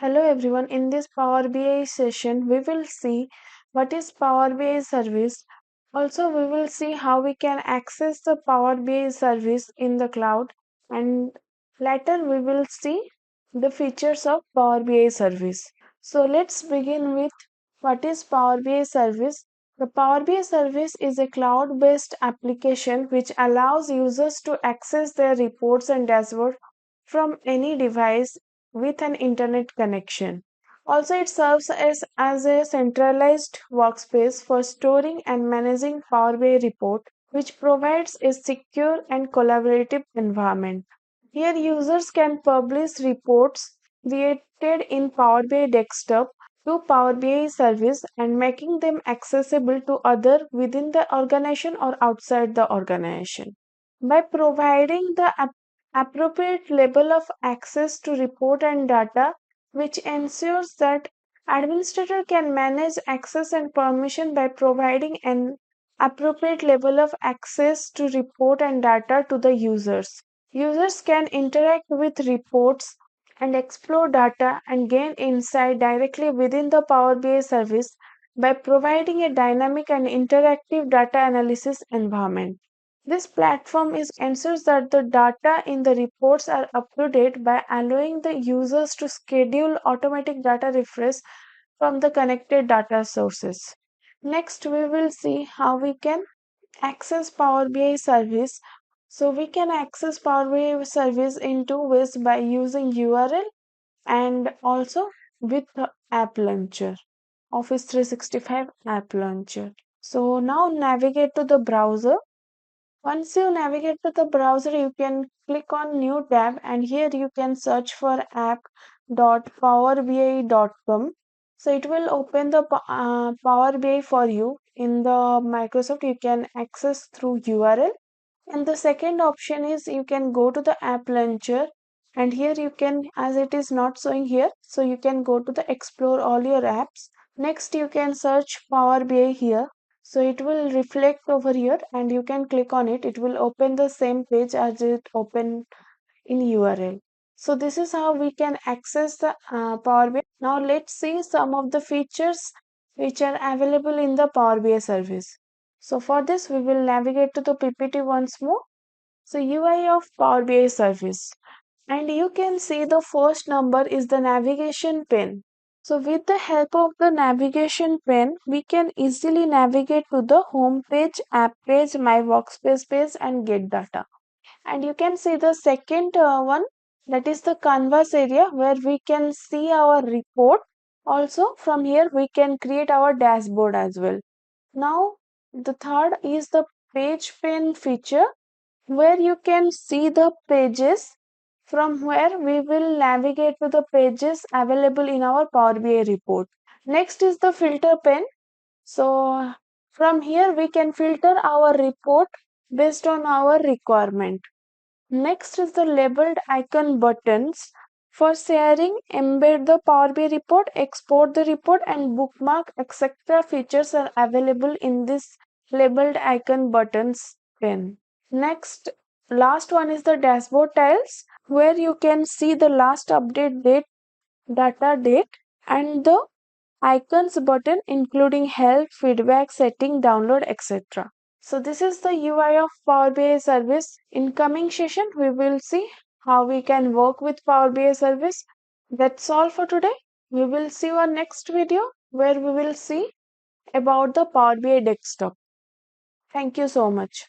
Hello everyone, in this Power BI session, we will see what is Power BI service. Also, we will see how we can access the Power BI service in the cloud, and later we will see the features of Power BI service. So let's begin with what is Power BI service. The Power BI service is a cloud-based application which allows users to access their reports and dashboards from any device with an internet connection. Also, it serves as a centralized workspace for storing and managing Power BI report, which provides a secure and collaborative environment. Here, users can publish reports created in Power BI Desktop to Power BI service and making them accessible to others within the organization or outside the organization. By providing the appropriate level of access to report and data, which ensures that administrator can manage access and permission by providing an appropriate level of access to report and data to the users. Users can interact with reports and explore data and gain insight directly within the Power BI service by providing a dynamic and interactive data analysis environment. This platform ensures that the data in the reports are up to date by allowing the users to schedule automatic data refresh from the connected data sources. Next, we will see how we can access Power BI service. So we can access Power BI service in two ways by using URL and also with the app launcher, Office 365 app launcher. So now navigate to the browser. Once you navigate to the browser, you can click on New tab, and here you can search for app.powerbi.com. So it will open the Power BI for you in the Microsoft. You can access through URL. And the second option is you can go to the app launcher, and here you can, as it is not showing here, so you can go to the explore all your apps. Next, you can search Power BI here. So it will reflect over here and you can click on it. It will open the same page as it opened in URL. So this is how we can access the Power BI. Now let's see some of the features which are available in the Power BI service. So for this we will navigate to the PPT once more. So UI of Power BI service. And you can see the first number is the navigation pane. So with the help of the navigation pane, we can easily navigate to the home page, app page, my workspace page and get data. And you can see the second one, that is the canvas area where we can see our report. Also from here we can create our dashboard as well. Now the third is the page pane feature where you can see the pages from where we will navigate to the pages available in our Power BI report. Next is the filter pane. So from here we can filter our report based on our requirement. Next is the labeled icon buttons. For sharing, embed the Power BI report, export the report and bookmark etc. features are available in this labeled icon buttons pane. Next, last one is the dashboard tiles where you can see the last update date, data date and the icons button including help, feedback, setting, download, etc. So this is the UI of Power BI service. In coming session, we will see how we can work with Power BI service. That's all for today. We will see our next video where we will see about the Power BI desktop. Thank you so much.